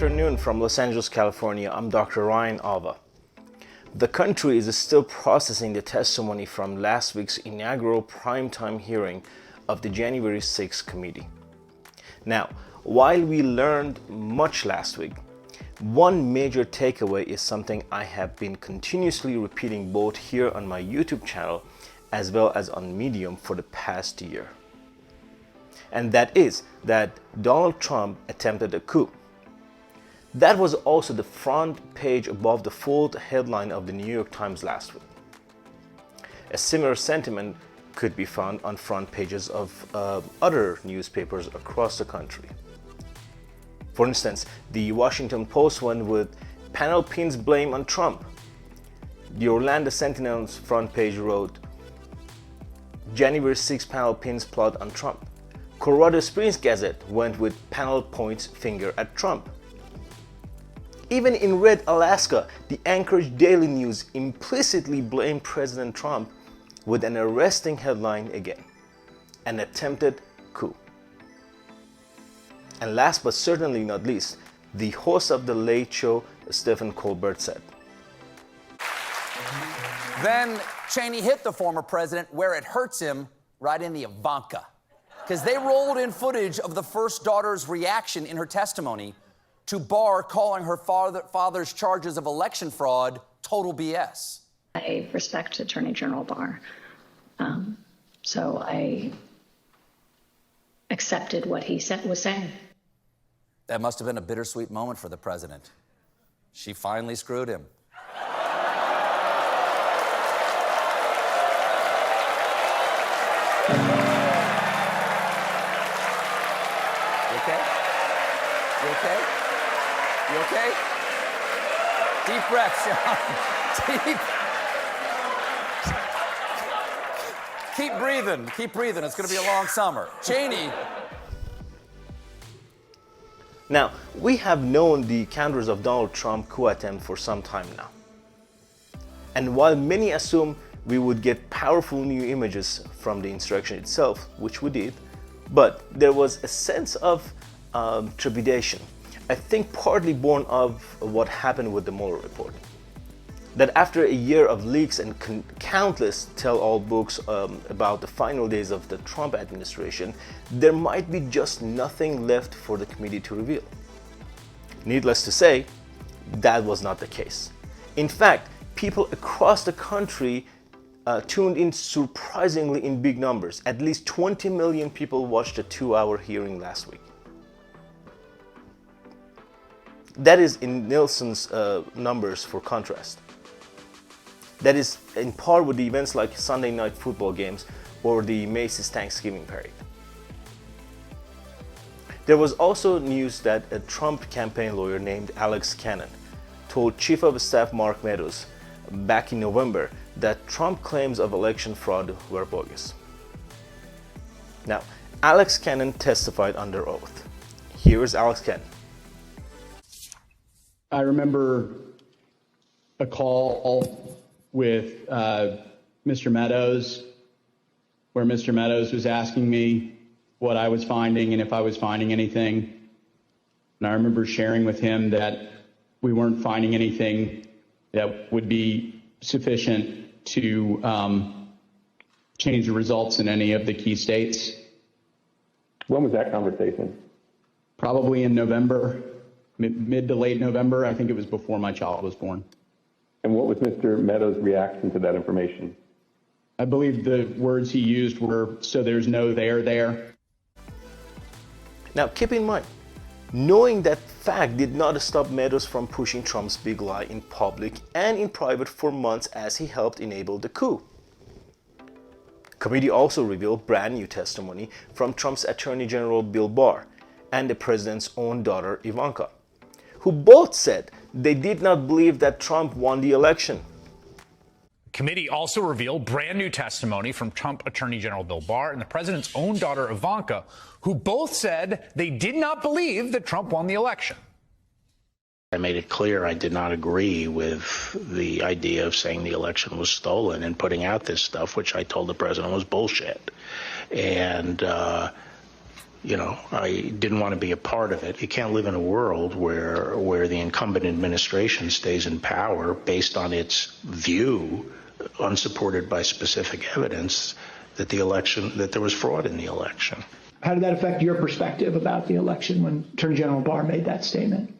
afternoon from Los Angeles, California. I'm Dr. Ryan Alva. The country is still processing the testimony from last week's inaugural primetime hearing of the January 6th committee. Now, while we learned much last week, one major takeaway is something I have been continuously repeating both here on my YouTube channel as well as on Medium for the past year. And that is that Donald Trump attempted a coup. That was also the front page above the fold headline of the New York Times last week. A similar sentiment could be found on front pages of other newspapers across the country. For instance, the Washington Post went with "Panel pins blame on Trump." The Orlando Sentinel's front page wrote, "January 6 panel pins plot on Trump." Colorado Springs Gazette went with "Panel points finger at Trump." Even in Red, Alaska, the Anchorage Daily News implicitly blamed President Trump with an arresting headline again: "An attempted coup." And last but certainly not least, the host of The Late Show, Stephen Colbert, said, Then Cheney hit the former president where it hurts him, right in the Ivanka. Because they rolled in footage of the first daughter's reaction in her testimony to Barr calling her father's charges of election fraud total BS. I respect Attorney General Barr, so I accepted what he was saying. That must have been a bittersweet moment for the president. She finally screwed him. You okay? You okay? You okay? Deep breath, Sean. Deep. Keep breathing. Keep breathing. It's going to be a long summer. Cheney. Now, we have known the counters of Donald Trump coup attempt for some time now. And while many assume we would get powerful new images from the insurrection itself, which we did, but there was a sense of trepidation, I think partly born of what happened with the Mueller report. That after a year of leaks and countless tell-all books about the final days of the Trump administration, there might be just nothing left for the committee to reveal. Needless to say, that was not the case. In fact, people across the country tuned in surprisingly in big numbers. At least 20 million people watched the 2-hour hearing last week. That is in Nielsen's numbers for contrast. That is in par with the events like Sunday night football games or the Macy's Thanksgiving parade. There was also news that a Trump campaign lawyer named Alex Cannon told Chief of Staff Mark Meadows back in November that Trump claims of election fraud were bogus. Now, Alex Cannon testified under oath. Here is Alex Cannon. I remember a call with Mr. Meadows, where Mr. Meadows was asking me what I was finding and if I was finding anything. And I remember sharing with him that we weren't finding anything that would be sufficient to change the results in any of the key states. When was that conversation? Probably in November, mid to late November. I think it was before my child was born. And what was Mr. Meadows' reaction to that information? I believe the words he used were, "So there's no there." Now keep in mind, knowing that fact did not stop Meadows from pushing Trump's big lie in public and in private for months as he helped enable the coup. Committee also revealed brand new testimony from Trump's Attorney General Bill Barr and the president's own daughter Ivanka, who both said they did not believe that Trump won the election. Committee also revealed brand new testimony from Trump Attorney General Bill Barr and the president's own daughter Ivanka, who both said they did not believe that Trump won the election. I made it clear I did not agree with the idea of saying the election was stolen and putting out this stuff, which I told the president was bullshit. And I didn't want to be a part of it. You can't live in a world where the incumbent administration stays in power based on its view, unsupported by specific evidence, that there was fraud in the election. How did that affect your perspective about the election when Attorney General Barr made that statement?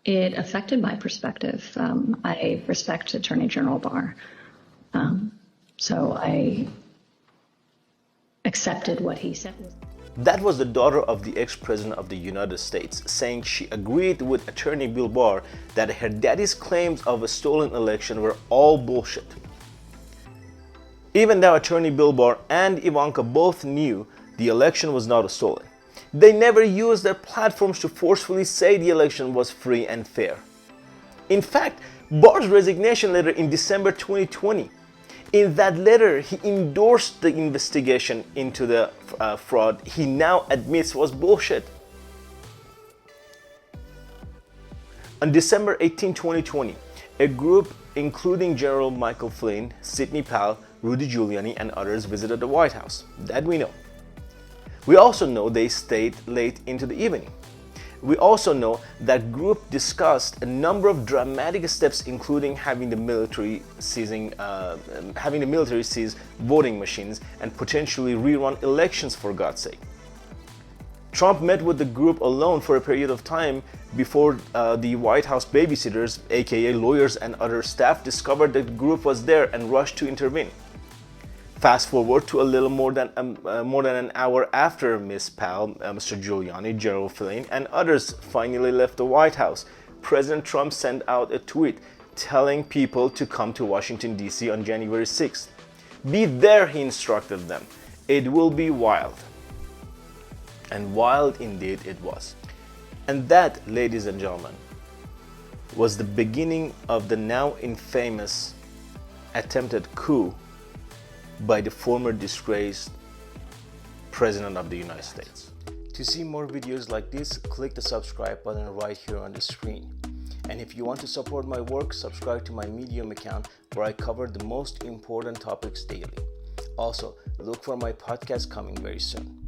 It affected my perspective. I respect Attorney General Barr. So I accepted what he said. That was the daughter of the ex-president of the United States saying she agreed with Attorney Bill Barr that her daddy's claims of a stolen election were all bullshit. Even though Attorney Bill Barr and Ivanka both knew the election was not stolen, they never used their platforms to forcefully say the election was free and fair. In fact, Barr's resignation letter in December 2020, in that letter, he endorsed the investigation into the fraud he now admits was bullshit. On December 18, 2020, a group including General Michael Flynn, Sidney Powell, Rudy Giuliani, and others visited the White House. That we know. We also know they stayed late into the evening. We also know that group discussed a number of dramatic steps, including having the military seize voting machines and potentially rerun elections, for God's sake. Trump met with the group alone for a period of time before the White House babysitters, aka lawyers and other staff, discovered the group was there and rushed to intervene. Fast forward to a little more than an hour after Ms. Powell, Mr. Giuliani, General Flynn, and others finally left the White House. President Trump sent out a tweet telling people to come to Washington, D.C. on January 6th. Be there, he instructed them. It will be wild. And wild indeed it was. And that, ladies and gentlemen, was the beginning of the now infamous attempted coup by the former disgraced President of the United States. To see more videos like this, click the subscribe button right here on the screen. And if you want to support my work, subscribe to my Medium account where I cover the most important topics daily. Also, look for my podcast coming very soon.